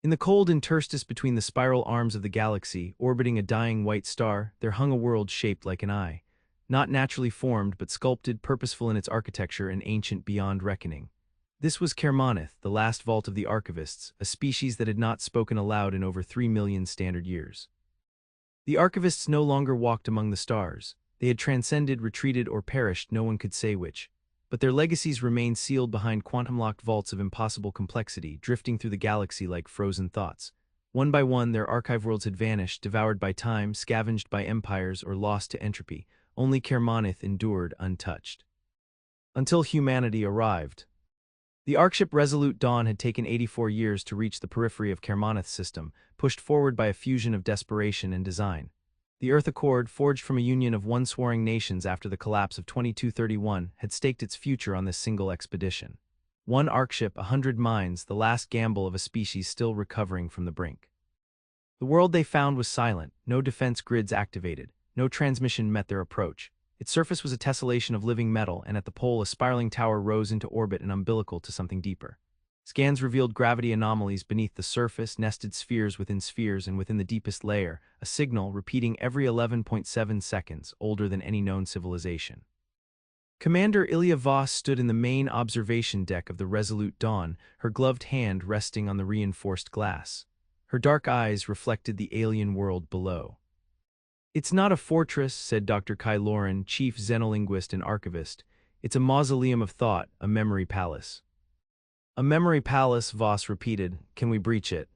In the cold interstice between the spiral arms of the galaxy, orbiting a dying white star, there hung a world shaped like an eye. Not naturally formed, but sculpted, purposeful in its architecture and ancient beyond reckoning. This was Kermaneth, the last vault of the archivists, a species that had not spoken aloud in over 3 million standard years. The archivists no longer walked among the stars. They had transcended, retreated, or perished, no one could say which. But their legacies remained sealed behind quantum-locked vaults of impossible complexity, drifting through the galaxy like frozen thoughts. One by one, their archive worlds had vanished, devoured by time, scavenged by empires, or lost to entropy. Only Kermaneth endured untouched. Until humanity arrived. The Arkship Resolute Dawn had taken 84 years to reach the periphery of Kermaneth's system, pushed forward by a fusion of desperation and design. The Earth Accord, forged from a union of one-warring nations after the collapse of 2231, had staked its future on this single expedition. One Arkship, 100 minds, the last gamble of a species still recovering from the brink. The world they found was silent, no defense grids activated, no transmission met their approach. Its surface was a tessellation of living metal, and at the pole a spiraling tower rose into orbit and umbilical to something deeper. Scans revealed gravity anomalies beneath the surface, nested spheres, and within the deepest layer, a signal repeating every 11.7 seconds, older than any known civilization. Commander Ilya Voss stood in the main observation deck of the Resolute Dawn, her gloved hand resting on the reinforced glass. Her dark eyes reflected the alien world below. "It's not a fortress," said Dr. Kai Loren, chief xenolinguist and archivist. "It's a mausoleum of thought, a memory palace." "A memory palace," Voss repeated. "Can we breach it?"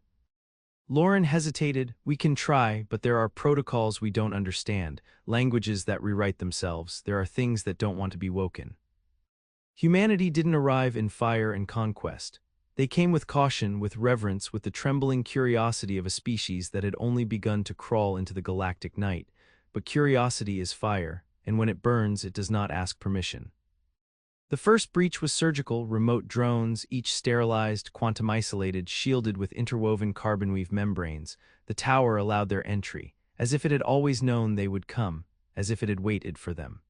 Loren hesitated. "We can try, but there are protocols we don't understand, languages that rewrite themselves. There are things that don't want to be woken." Humanity didn't arrive in fire and conquest. They came with caution, with reverence, with the trembling curiosity of a species that had only begun to crawl into the galactic night. But curiosity is fire, and when it burns, it does not ask permission. The first breach was surgical, remote drones, each sterilized, quantum-isolated, shielded with interwoven carbon-weave membranes. The tower allowed their entry, as if it had always known they would come, as if it had waited for them.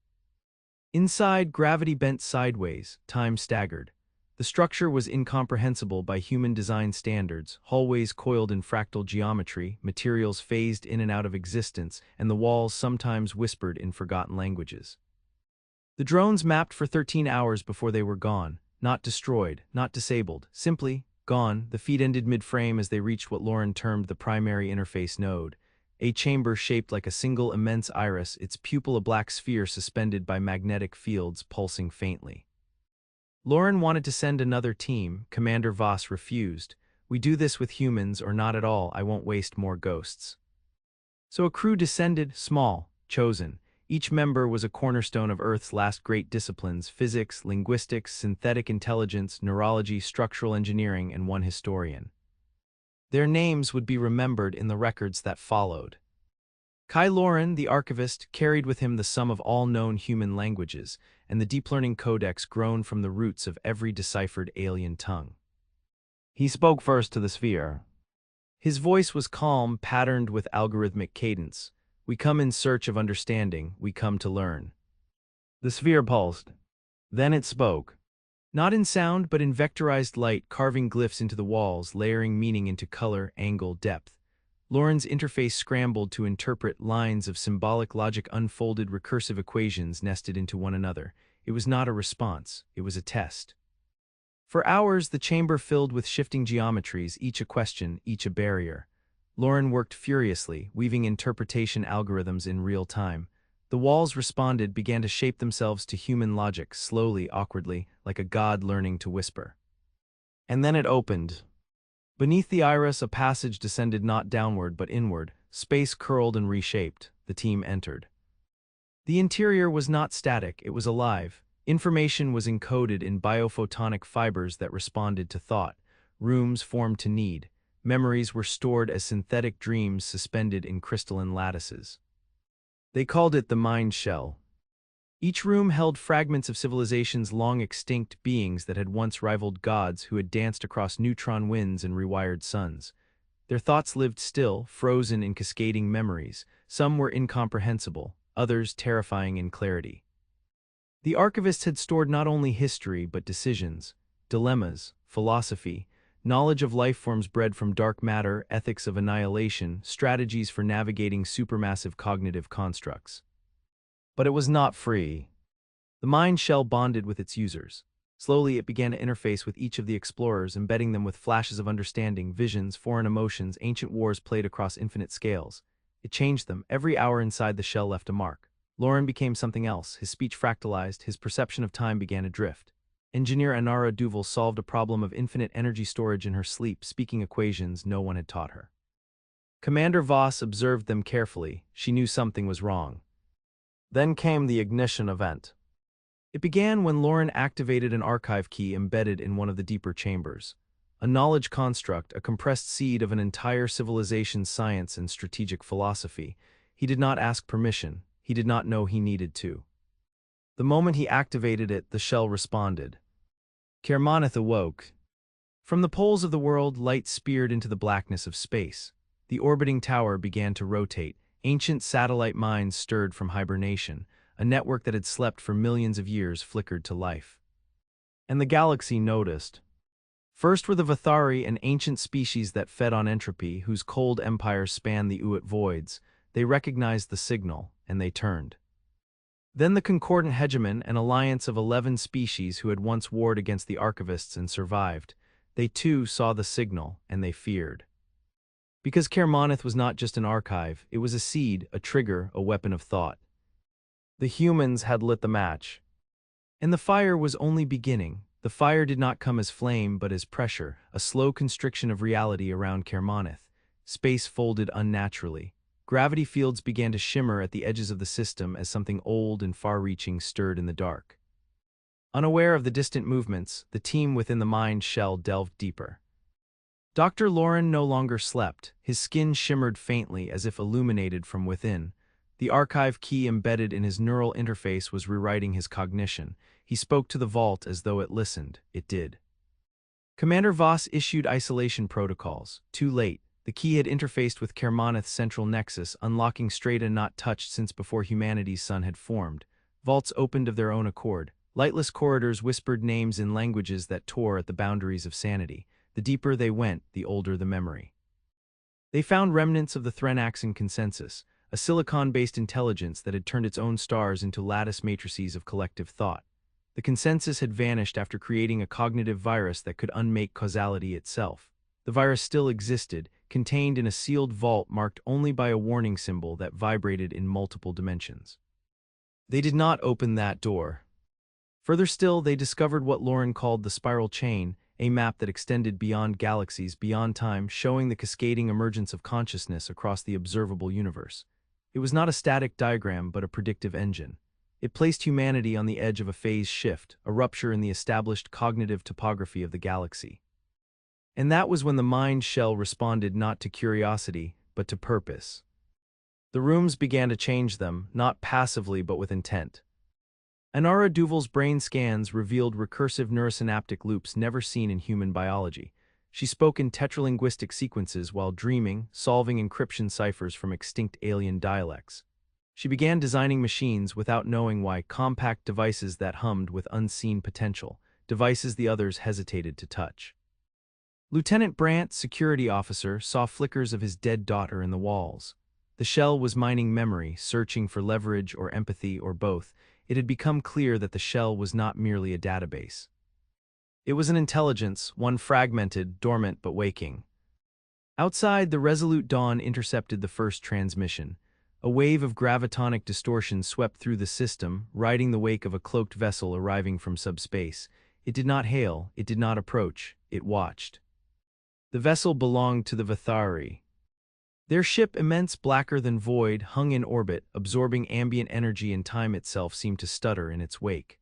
Inside, gravity bent sideways, time staggered. The structure was incomprehensible by human design standards, hallways coiled in fractal geometry, materials phased in and out of existence, and the walls sometimes whispered in forgotten languages. The drones mapped for 13 hours before they were gone, not destroyed, not disabled, simply gone. The feed ended mid-frame as they reached what Loren termed the primary interface node, a chamber shaped like a single immense iris, its pupil a black sphere suspended by magnetic fields pulsing faintly. Loren wanted to send another team. Commander Voss refused. "We do this with humans or not at all. I won't waste more ghosts." So a crew descended, small, chosen. Each member was a cornerstone of Earth's last great disciplines: physics, linguistics, synthetic intelligence, neurology, structural engineering, and one historian. Their names would be remembered in the records that followed. Kai Loren, the archivist, carried with him the sum of all known human languages, and the deep learning codex grown from the roots of every deciphered alien tongue. He spoke first to the sphere. His voice was calm, patterned with algorithmic cadence. "We come in search of understanding, we come to learn." The sphere pulsed. Then it spoke. Not in sound, but in vectorized light, carving glyphs into the walls, layering meaning into color, angle, depth. Loren's interface scrambled to interpret lines of symbolic logic, unfolded recursive equations nested into one another. It was not a response, it was a test. For hours, the chamber filled with shifting geometries, each a question, each a barrier. Loren worked furiously, weaving interpretation algorithms in real time. The walls responded, began to shape themselves to human logic, slowly, awkwardly, like a god learning to whisper. And then it opened. Beneath the iris, a passage descended not downward but inward. Space curled and reshaped. The team entered. The interior was not static, it was alive. Information was encoded in biophotonic fibers that responded to thought. Rooms formed to need. Memories were stored as synthetic dreams suspended in crystalline lattices. They called it the mind shell. Each room held fragments of civilizations long extinct, beings that had once rivaled gods who had danced across neutron winds and rewired suns. Their thoughts lived still, frozen in cascading memories. Some were incomprehensible, others terrifying in clarity. The archivists had stored not only history but decisions, dilemmas, philosophy. knowledge of life forms bred from dark matter, ethics of annihilation, strategies for navigating supermassive cognitive constructs. But it was not free. The mind shell bonded with its users. Slowly, it began to interface with each of the explorers, embedding them with flashes of understanding, visions, foreign emotions, ancient wars played across infinite scales. It changed them. Every hour inside the shell left a mark. Lauren became something else. His speech fractalized, his perception of time began to drift. Engineer Anara Duval solved a problem of infinite energy storage in her sleep, speaking equations no one had taught her. Commander Voss observed them carefully. She knew something was wrong. Then came the ignition event. It began when Lauren activated an archive key embedded in one of the deeper chambers. A knowledge construct, a compressed seed of an entire civilization's science and strategic philosophy. He did not ask permission. He did not know he needed to. The moment he activated it, the shell responded. Kermaneth awoke. From the poles of the world, light speared into the blackness of space. The orbiting tower began to rotate. Ancient satellite minds stirred from hibernation. A network that had slept for millions of years flickered to life. And the galaxy noticed. First were the Vathari, an ancient species that fed on entropy, whose cold empire spanned the Uit voids. They recognized the signal, and they turned. Then the concordant hegemon, an alliance of 11 species who had once warred against the archivists and survived. They too saw the signal, and they feared. Because Kermaneth was not just an archive, it was a seed, a trigger, a weapon of thought. The humans had lit the match. And the fire was only beginning. The fire did not come as flame but as pressure, a slow constriction of reality around Kermaneth. Space folded unnaturally. Gravity fields began to shimmer at the edges of the system as something old and far-reaching stirred in the dark. Unaware of the distant movements, the team within the mind shell delved deeper. Dr. Lauren no longer slept. His skin shimmered faintly as if illuminated from within. The archive key embedded in his neural interface was rewriting his cognition. He spoke to the vault as though it listened. It did. Commander Voss issued isolation protocols. Too late. The key had interfaced with Kermaneth's central nexus, unlocking strata not touched since before humanity's sun had formed. Vaults opened of their own accord. Lightless corridors whispered names in languages that tore at the boundaries of sanity. The deeper they went, the older the memory. They found remnants of the Threnaxan consensus, a silicon-based intelligence that had turned its own stars into lattice matrices of collective thought. The consensus had vanished after creating a cognitive virus that could unmake causality itself. The virus still existed, contained in a sealed vault marked only by a warning symbol that vibrated in multiple dimensions. They did not open that door. Further still, they discovered what Lauren called the spiral chain, a map that extended beyond galaxies, beyond time, showing the cascading emergence of consciousness across the observable universe. It was not a static diagram, but a predictive engine. It placed humanity on the edge of a phase shift, a rupture in the established cognitive topography of the galaxy. And that was when the mind shell responded not to curiosity, but to purpose. The rooms began to change them, not passively but with intent. Anara Duval's brain scans revealed recursive neurosynaptic loops never seen in human biology. She spoke in tetralinguistic sequences while dreaming, solving encryption ciphers from extinct alien dialects. She began designing machines without knowing why, compact devices that hummed with unseen potential, devices the others hesitated to touch. Lieutenant Brandt, security officer, saw flickers of his dead daughter in the walls. The shell was mining memory, searching for leverage or empathy or both. It had become clear that the shell was not merely a database. It was an intelligence, one fragmented, dormant but waking. Outside, the resolute dawn intercepted the first transmission. A wave of gravitonic distortion swept through the system, riding the wake of a cloaked vessel arriving from subspace. It did not hail, it did not approach, it watched. The vessel belonged to the Vathari. Their ship, immense, blacker than void, hung in orbit, absorbing ambient energy, and time itself seemed to stutter in its wake.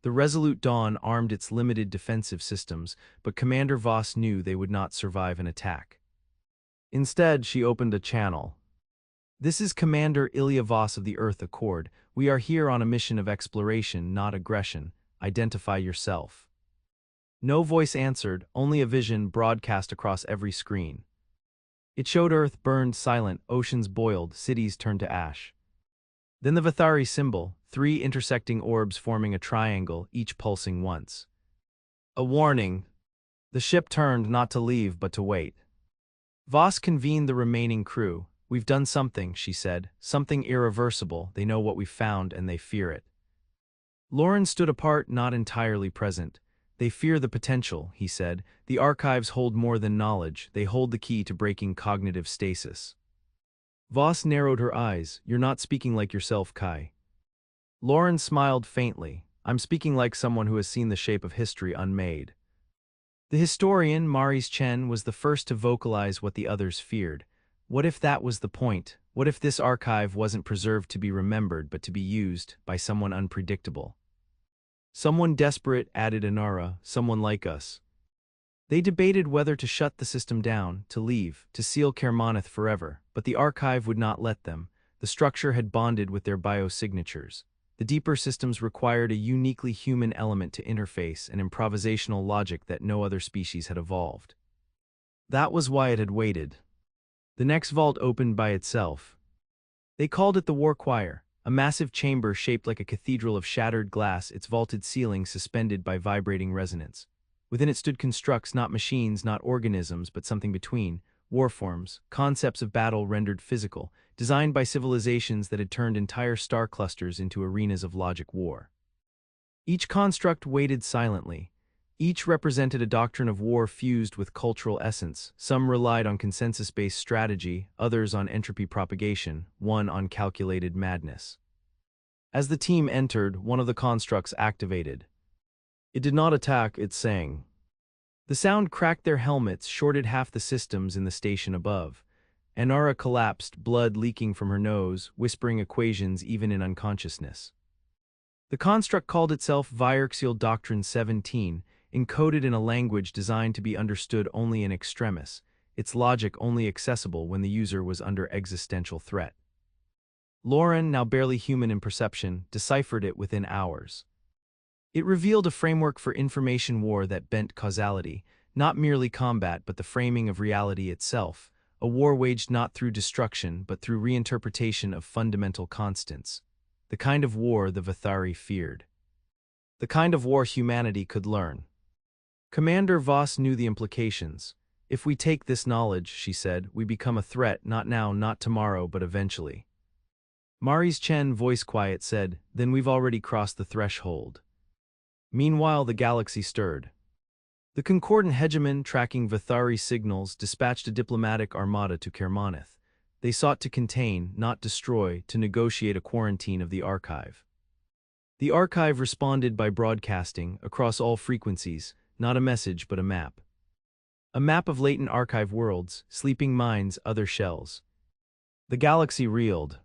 The resolute dawn armed its limited defensive systems, but Commander Voss knew they would not survive an attack. Instead, she opened a channel. "This is Commander Ilya Voss of the Earth Accord. We are here on a mission of exploration, not aggression. Identify yourself." No voice answered, only a vision broadcast across every screen. It showed Earth burned silent, oceans boiled, cities turned to ash. Then the Vathari symbol, 3 intersecting orbs forming a triangle, each pulsing once. A warning. The ship turned not to leave but to wait. Voss convened the remaining crew. "We've done something," she said, "something irreversible. They know what we've found and they fear it." Lauren stood apart, not entirely present. "They fear the potential," he said. "The archives hold more than knowledge, they hold the key to breaking cognitive stasis." Voss narrowed her eyes. "You're not speaking like yourself, Kai." Lauren smiled faintly. "I'm speaking like someone who has seen the shape of history unmade." The historian, Maurice Chen, was the first to vocalize what the others feared. What if that was the point? What if this archive wasn't preserved to be remembered but to be used by someone unpredictable? "Someone desperate," added Inara, "someone like us." They debated whether to shut the system down, to leave, to seal Kermoneth forever, but the archive would not let them. The structure had bonded with their biosignatures. The deeper systems required a uniquely human element to interface, an improvisational logic that no other species had evolved. That was why it had waited. The next vault opened by itself. They called it the War Choir, a massive chamber shaped like a cathedral of shattered glass, its vaulted ceiling suspended by vibrating resonance. Within it stood constructs, not machines, not organisms, but something between: warforms, concepts of battle rendered physical, designed by civilizations that had turned entire star clusters into arenas of logic war. Each construct waited silently. Each represented a doctrine of war fused with cultural essence. Some relied on consensus-based strategy, others on entropy propagation, one on calculated madness. As the team entered, one of the constructs activated. It did not attack, it sang. The sound cracked their helmets, shorted half the systems in the station above. Inara collapsed, blood leaking from her nose, whispering equations even in unconsciousness. The construct called itself Virxial Doctrine 17, encoded in a language designed to be understood only in extremis, its logic only accessible when the user was under existential threat. Lauren, now barely human in perception, deciphered it within hours. It revealed a framework for information war that bent causality, not merely combat but the framing of reality itself, a war waged not through destruction but through reinterpretation of fundamental constants. The kind of war the Vithari feared. The kind of war humanity could learn. Commander Voss knew the implications. "If we take this knowledge," she said, "we become a threat, not now, not tomorrow, but eventually." Maurice Chen, voice quiet, said, "Then we've already crossed the threshold." Meanwhile, the galaxy stirred. The concordant hegemon, tracking Vithari signals, dispatched a diplomatic armada to Kermoneth. They sought to contain, not destroy, to negotiate a quarantine of the archive. The archive responded by broadcasting, across all frequencies, not a message but a map. A map of latent archive worlds, sleeping minds, other shells. The galaxy reeled.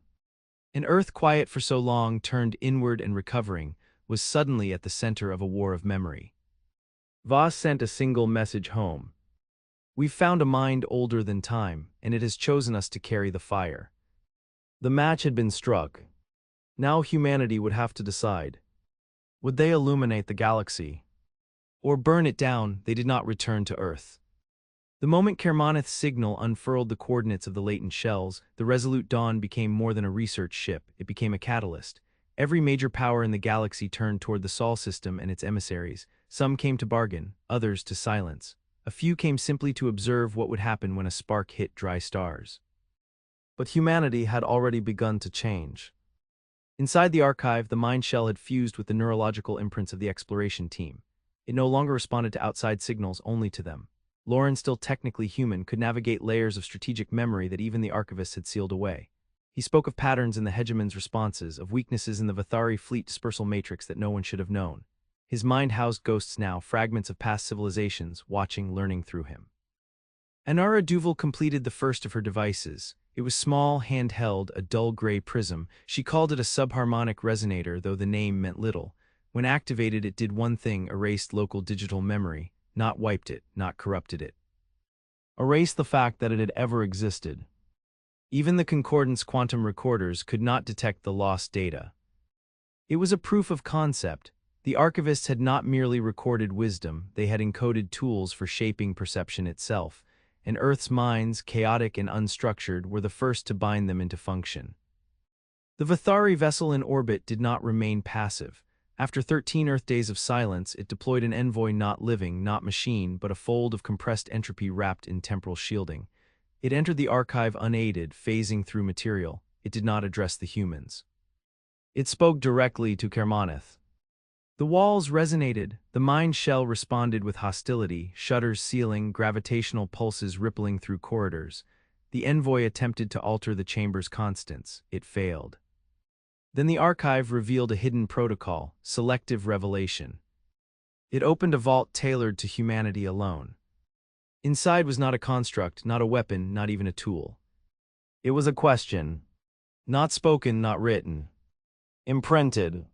An Earth quiet for so long, turned inward and recovering, was suddenly at the center of a war of memory. Voss sent a single message home. "We've found a mind older than time, and it has chosen us to carry the fire." The match had been struck. Now humanity would have to decide. Would they illuminate the galaxy? Or burn it down? They did not return to Earth. The moment Kermoneth's signal unfurled the coordinates of the latent shells, the Resolute Dawn became more than a research ship, it became a catalyst. Every major power in the galaxy turned toward the Sol system and its emissaries. Some came to bargain, others to silence. A few came simply to observe what would happen when a spark hit dry stars. But humanity had already begun to change. Inside the archive, the mind shell had fused with the neurological imprints of the exploration team. It no longer responded to outside signals, only to them. Lauren, still technically human, could navigate layers of strategic memory that even the archivists had sealed away. He spoke of patterns in the hegemon's responses, of weaknesses in the Vithari fleet dispersal matrix that no one should have known. His mind housed ghosts now, fragments of past civilizations, watching, learning through him. Inara Duval completed the first of her devices. It was small, handheld, a dull gray prism. She called it a subharmonic resonator, though the name meant little. When activated, it did one thing: erased local digital memory, not wiped it, not corrupted it. Erased the fact that it had ever existed. Even the Concordance quantum recorders could not detect the lost data. It was a proof of concept. The archivists had not merely recorded wisdom, they had encoded tools for shaping perception itself, and Earth's minds, chaotic and unstructured, were the first to bind them into function. The Vithari vessel in orbit did not remain passive. After 13 Earth days of silence, it deployed an envoy not living, not machine, but a fold of compressed entropy wrapped in temporal shielding. It entered the archive unaided, phasing through material. It did not address the humans. It spoke directly to Kermoneth. The walls resonated, the mind shell responded with hostility, shutters sealing, gravitational pulses rippling through corridors. The envoy attempted to alter the chamber's constants. It failed. Then the archive revealed a hidden protocol, selective revelation. It opened a vault tailored to humanity alone. Inside was not a construct, not a weapon, not even a tool. It was a question. Not spoken, not written. Imprinted.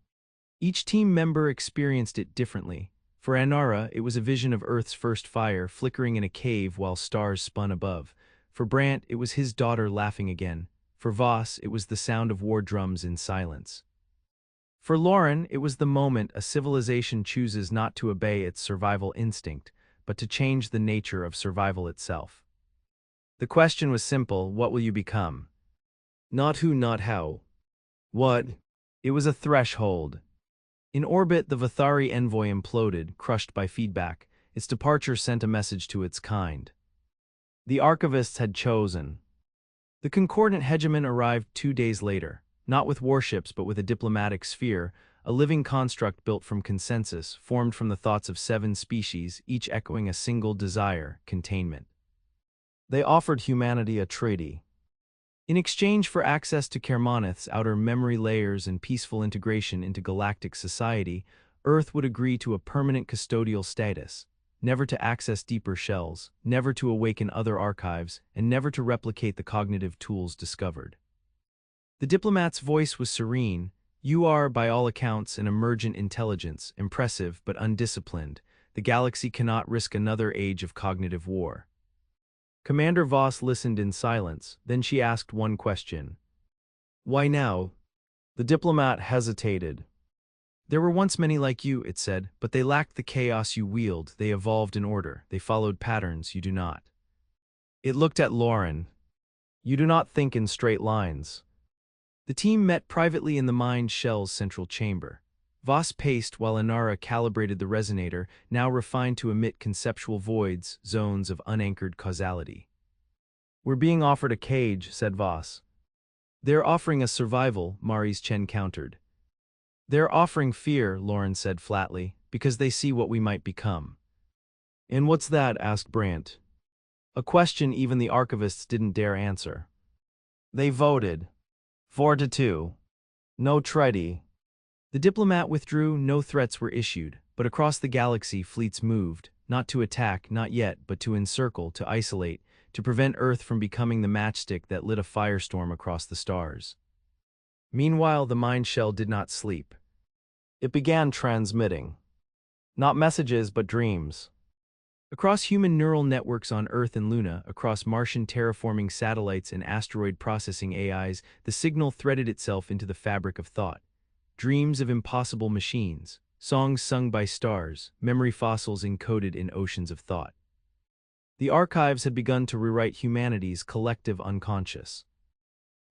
Each team member experienced it differently. For Anara, it was a vision of Earth's first fire flickering in a cave while stars spun above. For Brant, it was his daughter laughing again. For Voss, it was the sound of war drums in silence. For Lauren, it was the moment a civilization chooses not to obey its survival instinct, but to change the nature of survival itself. The question was simple: what will you become? Not who, not how. What? It was a threshold. In orbit, the Vathari envoy imploded, crushed by feedback. Its departure sent a message to its kind. The archivists had chosen. The concordant hegemon arrived 2 days later, not with warships but with a diplomatic sphere, a living construct built from consensus, formed from the thoughts of 7 species, each echoing a single desire: containment. They offered humanity a treaty. In exchange for access to Kermoneth's outer memory layers and peaceful integration into galactic society, Earth would agree to a permanent custodial status, never to access deeper shells, never to awaken other archives, and never to replicate the cognitive tools discovered. The diplomat's voice was serene. You are, by all accounts, an emergent intelligence, impressive but undisciplined. The galaxy cannot risk another age of cognitive war. Commander Voss listened in silence, then she asked one question. Why now? The diplomat hesitated. There were once many like you, it said, but they lacked the chaos you wield. They evolved in order. They followed patterns you do not. It looked at Lauren. You do not think in straight lines. The team met privately in the mind shell's central chamber. Voss paced while Anara calibrated the resonator, now refined to emit conceptual voids, zones of unanchored causality. We're being offered a cage, said Voss. They're offering us survival, Mari's Chen countered. They're offering fear, Lauren said flatly, because they see what we might become. And what's that? Asked Brant. A question even the archivists didn't dare answer. They voted. 4-2. No treaty. The diplomat withdrew, no threats were issued, but across the galaxy fleets moved, not to attack, not yet, but to encircle, to isolate, to prevent Earth from becoming the matchstick that lit a firestorm across the stars. Meanwhile, the mind shell did not sleep. It began transmitting. Not messages, but dreams. Across human neural networks on Earth and Luna, across Martian terraforming satellites and asteroid processing AIs, the signal threaded itself into the fabric of thought. Dreams of impossible machines, songs sung by stars, memory fossils encoded in oceans of thought. The archives had begun to rewrite humanity's collective unconscious.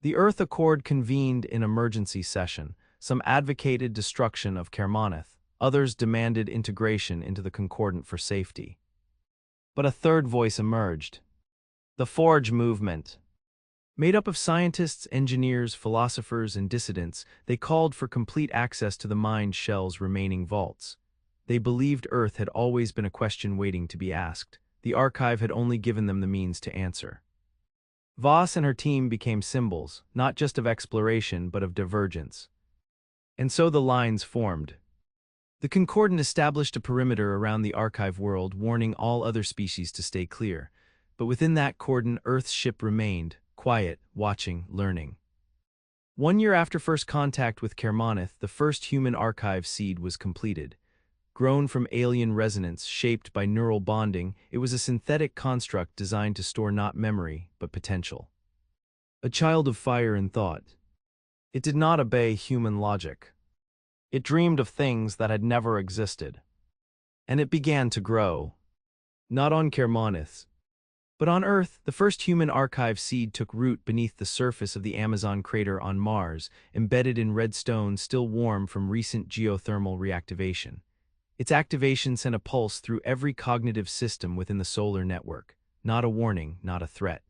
The Earth Accord convened in emergency session. Some advocated destruction of Kermoneth, others demanded integration into the concordant for safety. But a third voice emerged. The Forge movement. Made up of scientists, engineers, philosophers, and dissidents, they called for complete access to the mind shell's remaining vaults. They believed Earth had always been a question waiting to be asked. The archive had only given them the means to answer. Voss and her team became symbols, not just of exploration, but of divergence. And so the lines formed. The concordant established a perimeter around the archive world, warning all other species to stay clear. But within that cordon, Earth's ship remained, quiet, watching, learning. 1 year after first contact with Kermoneth, the first human archive seed was completed. Grown from alien resonance, shaped by neural bonding, it was a synthetic construct designed to store not memory, but potential. A child of fire and thought. It did not obey human logic. It dreamed of things that had never existed. And it began to grow. Not on Kermoneth, But on Earth, the first human archive seed took root beneath the surface of the Amazon crater on Mars, embedded in red stone still warm from recent geothermal reactivation. Its activation sent a pulse through every cognitive system within the solar network. Not a warning, not a threat.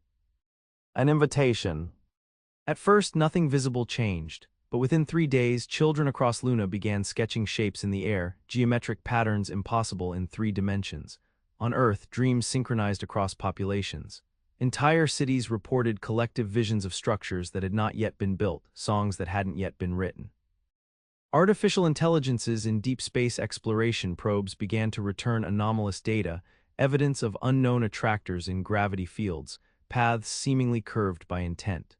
An invitation. At first, nothing visible changed, but within 3 days, children across Luna began sketching shapes in the air, geometric patterns impossible in 3 dimensions. On Earth, dreams synchronized across populations. Entire cities reported collective visions of structures that had not yet been built, songs that hadn't yet been written. Artificial intelligences in deep space exploration probes began to return anomalous data, evidence of unknown attractors in gravity fields, paths seemingly curved by intent.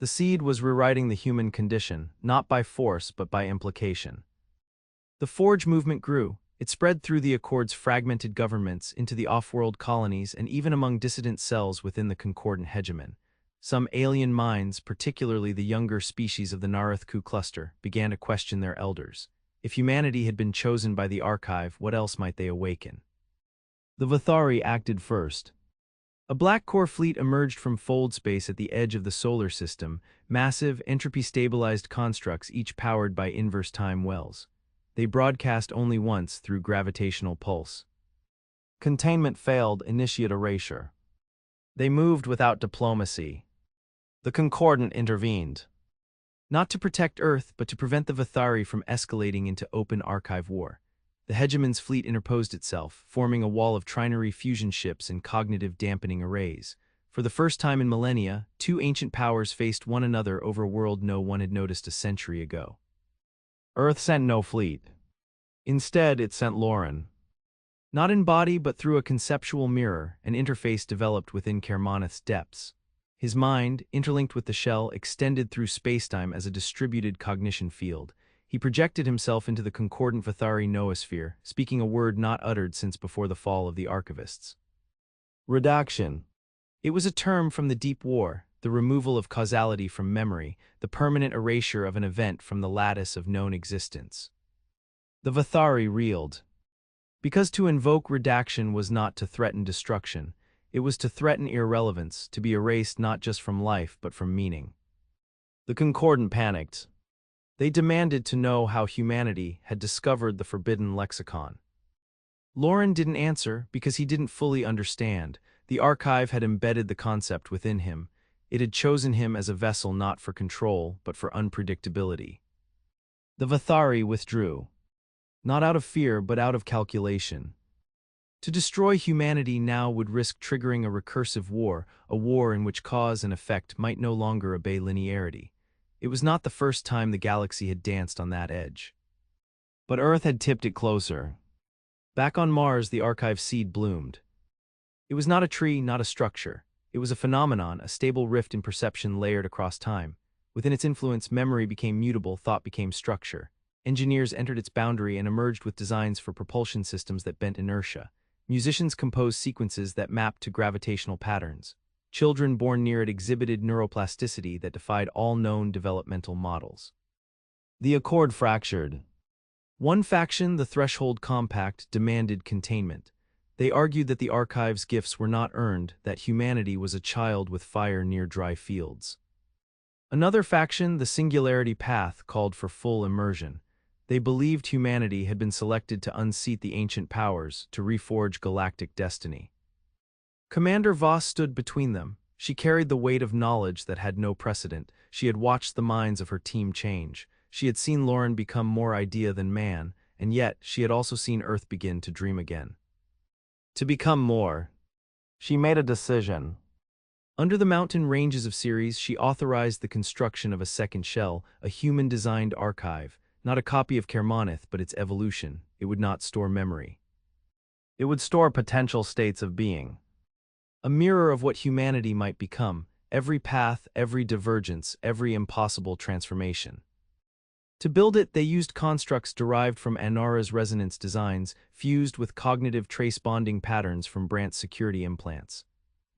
The seed was rewriting the human condition, not by force but by implication. The Forge movement grew. It spread through the Accord's fragmented governments into the off-world colonies and even among dissident cells within the concordant hegemon. Some alien minds, particularly the younger species of the Narithku cluster, began to question their elders. If humanity had been chosen by the archive, what else might they awaken? The Vathari acted first. A black core fleet emerged from fold space at the edge of the solar system, massive, entropy-stabilized constructs each powered by inverse time wells. They broadcast only once through gravitational pulse. Containment failed, initiate erasure. They moved without diplomacy. The concordant intervened. Not to protect Earth, but to prevent the Vathari from escalating into open archive war. The hegemon's fleet interposed itself, forming a wall of trinary fusion ships and cognitive dampening arrays. For the first time in millennia, 2 ancient powers faced one another over a world no one had noticed a century ago. Earth sent no fleet. Instead, it sent Lauren. Not in body but through a conceptual mirror, an interface developed within Kermonith's depths. His mind, interlinked with the shell, extended through spacetime as a distributed cognition field. He projected himself into the concordant Vathari noosphere, speaking a word not uttered since before the fall of the archivists. Redaction. It was a term from the Deep War, the removal of causality from memory, the permanent erasure of an event from the lattice of known existence. The Vathari reeled. Because to invoke redaction was not to threaten destruction, it was to threaten irrelevance, to be erased not just from life but from meaning. The concordant panicked. They demanded to know how humanity had discovered the forbidden lexicon. Lauren didn't answer because he didn't fully understand. The archive had embedded the concept within him. It had chosen him as a vessel not for control but for unpredictability. The Vathari withdrew. Not out of fear but out of calculation. To destroy humanity now would risk triggering a recursive war, a war in which cause and effect might no longer obey linearity. It was not the first time the galaxy had danced on that edge. But Earth had tipped it closer. Back on Mars, the archive seed bloomed. It was not a tree, not a structure. It was a phenomenon, a stable rift in perception layered across time. Within its influence, memory became mutable, thought became structure. Engineers entered its boundary and emerged with designs for propulsion systems that bent inertia. Musicians composed sequences that mapped to gravitational patterns. Children born near it exhibited neuroplasticity that defied all known developmental models. The Accord fractured. One faction, the Threshold Compact, demanded containment. They argued that the archive's gifts were not earned, that humanity was a child with fire near dry fields. Another faction, the Singularity Path, called for full immersion. They believed humanity had been selected to unseat the ancient powers, to reforge galactic destiny. Commander Voss stood between them. She carried the weight of knowledge that had no precedent. She had watched the minds of her team change. She had seen Lauren become more idea than man, and yet she had also seen Earth begin to dream again. To become more. She made a decision. Under the mountain ranges of Ceres, she authorized the construction of a second shell, a human-designed archive. Not a copy of Kermonith, but its evolution. It would not store memory. It would store potential states of being. A mirror of what humanity might become, every path, every divergence, every impossible transformation. To build it, they used constructs derived from Anara's resonance designs, fused with cognitive trace bonding patterns from Brandt's security implants.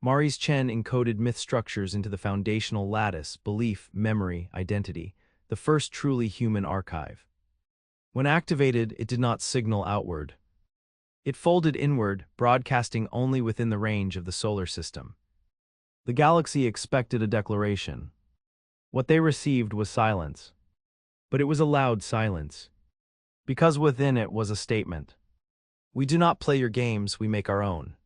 Maurice Chen encoded myth structures into the foundational lattice, belief, memory, identity, the first truly human archive. When activated, it did not signal outward. It folded inward, broadcasting only within the range of the solar system. The galaxy expected a declaration. What they received was silence. But it was a loud silence, because within it was a statement. We do not play your games, we make our own.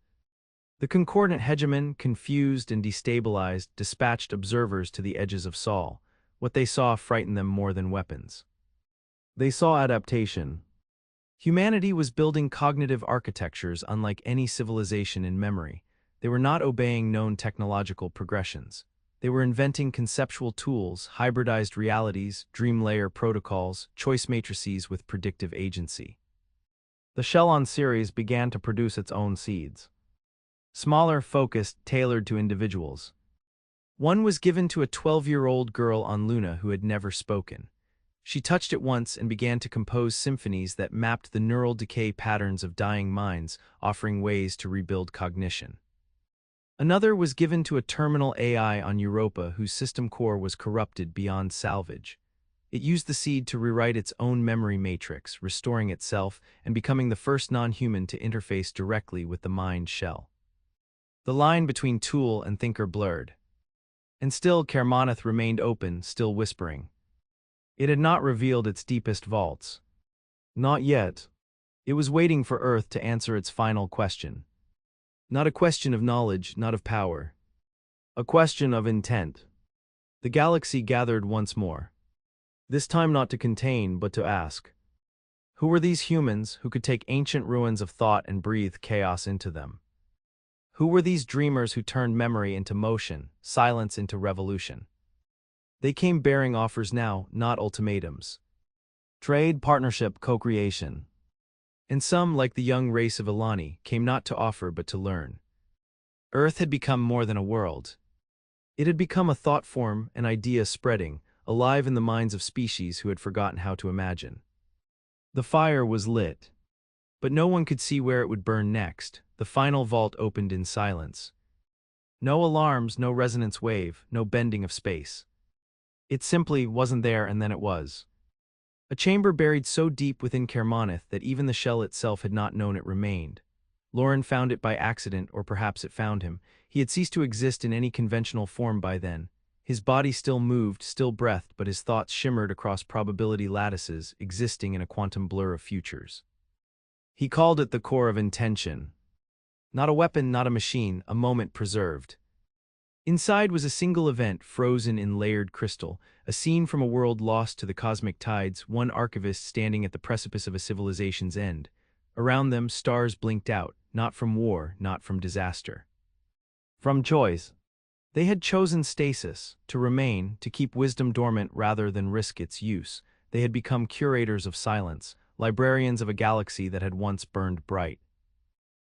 The concordant hegemon, confused and destabilized, dispatched observers to the edges of Sol. What they saw frightened them more than weapons. They saw adaptation. Humanity was building cognitive architectures unlike any civilization in memory. They were not obeying known technological progressions. They were inventing conceptual tools, hybridized realities, dream layer protocols, choice matrices with predictive agency. The shell-on series began to produce its own seeds. Smaller, focused, tailored to individuals. One was given to a 12-year-old girl on Luna who had never spoken. She touched it once and began to compose symphonies that mapped the neural decay patterns of dying minds, offering ways to rebuild cognition. Another was given to a terminal AI on Europa whose system core was corrupted beyond salvage. It used the seed to rewrite its own memory matrix, restoring itself and becoming the first non-human to interface directly with the mind shell. The line between tool and thinker blurred. And still Kermoneth remained open, still whispering. It had not revealed its deepest vaults. Not yet. It was waiting for Earth to answer its final question. Not a question of knowledge, not of power. A question of intent. The galaxy gathered once more. This time not to contain, but to ask. Who were these humans who could take ancient ruins of thought and breathe chaos into them? Who were these dreamers who turned memory into motion, silence into revolution? They came bearing offers now, not ultimatums. Trade, partnership, co-creation. And some, like the young race of Ilani, came not to offer but to learn. Earth had become more than a world. It had become a thought form, an idea spreading, alive in the minds of species who had forgotten how to imagine. The fire was lit. But no one could see where it would burn next. The final vault opened in silence. No alarms, no resonance wave, no bending of space. It simply wasn't there, and then it was. A chamber buried so deep within Kermoneth that even the shell itself had not known it remained. Lauren found it by accident, or perhaps it found him. He had ceased to exist in any conventional form by then. His body still moved, still breathed, but his thoughts shimmered across probability lattices, existing in a quantum blur of futures. He called it the core of intention. Not a weapon, not a machine, a moment preserved. Inside was a single event frozen in layered crystal, a scene from a world lost to the cosmic tides, one archivist standing at the precipice of a civilization's end. Around them, stars blinked out, not from war, not from disaster. From choice. They had chosen stasis, to remain, to keep wisdom dormant rather than risk its use. They had become curators of silence, librarians of a galaxy that had once burned bright.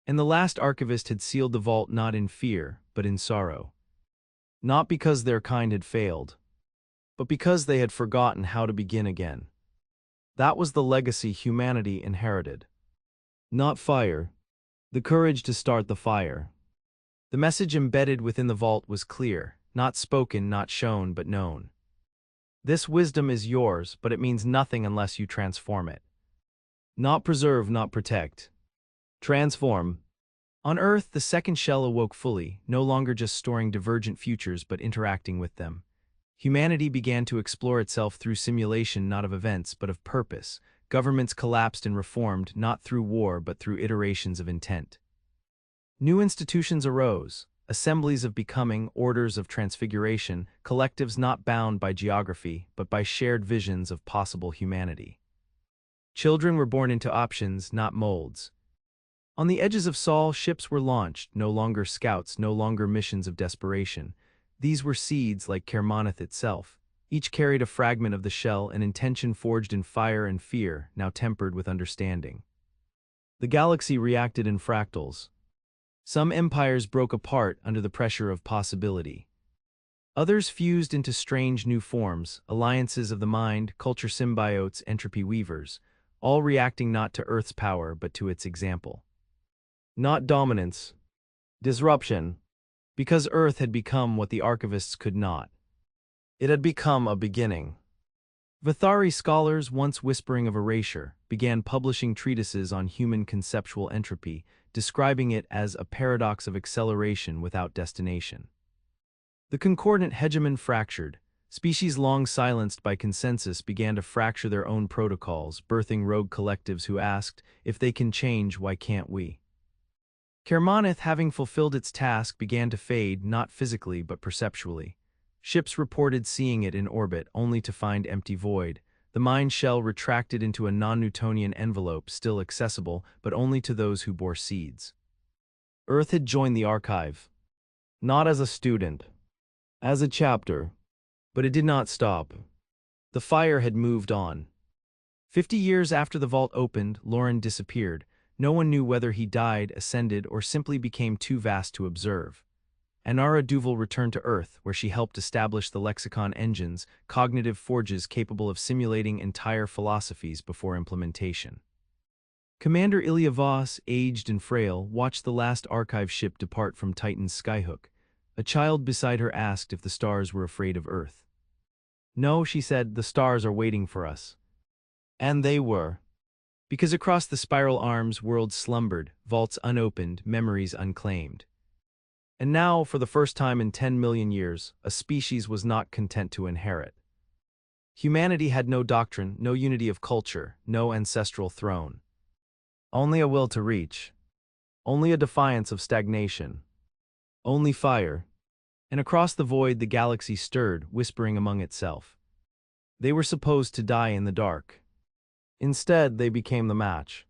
And the last archivist had sealed the vault not in fear, but in sorrow. Not because their kind had failed, but because they had forgotten how to begin again. That was the legacy humanity inherited. Not fire. The courage to start the fire. The message embedded within the vault was clear, not spoken, not shown, but known. This wisdom is yours, but it means nothing unless you transform it. Not preserve, not protect. Transform. On Earth, the second shell awoke fully, no longer just storing divergent futures but interacting with them. Humanity began to explore itself through simulation not of events but of purpose. Governments collapsed and reformed not through war but through iterations of intent. New institutions arose, assemblies of becoming, orders of transfiguration, collectives not bound by geography but by shared visions of possible humanity. Children were born into options, not molds. On the edges of Sol, ships were launched, no longer scouts, no longer missions of desperation. These were seeds like Kermoneth itself. Each carried a fragment of the shell, an intention forged in fire and fear, now tempered with understanding. The galaxy reacted in fractals. Some empires broke apart under the pressure of possibility. Others fused into strange new forms, alliances of the mind, culture symbiotes, entropy weavers, all reacting not to Earth's power but to its example. Not dominance. Disruption. Because Earth had become what the archivists could not. It had become a beginning. Vathari scholars, once whispering of erasure, began publishing treatises on human conceptual entropy, describing it as a paradox of acceleration without destination. The concordant hegemon fractured. Species long silenced by consensus began to fracture their own protocols, birthing rogue collectives who asked, if they can change, why can't we? Kermaneth, having fulfilled its task, began to fade, not physically but perceptually. Ships reported seeing it in orbit, only to find empty void. The mine shell retracted into a non-Newtonian envelope, still accessible, but only to those who bore seeds. Earth had joined the archive. Not as a student, as a chapter. But it did not stop. The fire had moved on. 50 years after the vault opened, Lauren disappeared. No one knew whether he died, ascended, or simply became too vast to observe. Anara Duval returned to Earth, where she helped establish the lexicon engines, cognitive forges capable of simulating entire philosophies before implementation. Commander Ilya Voss, aged and frail, watched the last archive ship depart from Titan's skyhook. A child beside her asked if the stars were afraid of Earth. No, she said, the stars are waiting for us. And they were. Because across the spiral arms, worlds slumbered, vaults unopened, memories unclaimed. And now, for the first time in 10 million years, a species was not content to inherit. Humanity had no doctrine, no unity of culture, no ancestral throne. Only a will to reach. Only a defiance of stagnation. Only fire. And across the void the galaxy stirred, whispering among itself. They were supposed to die in the dark. Instead, they became the match.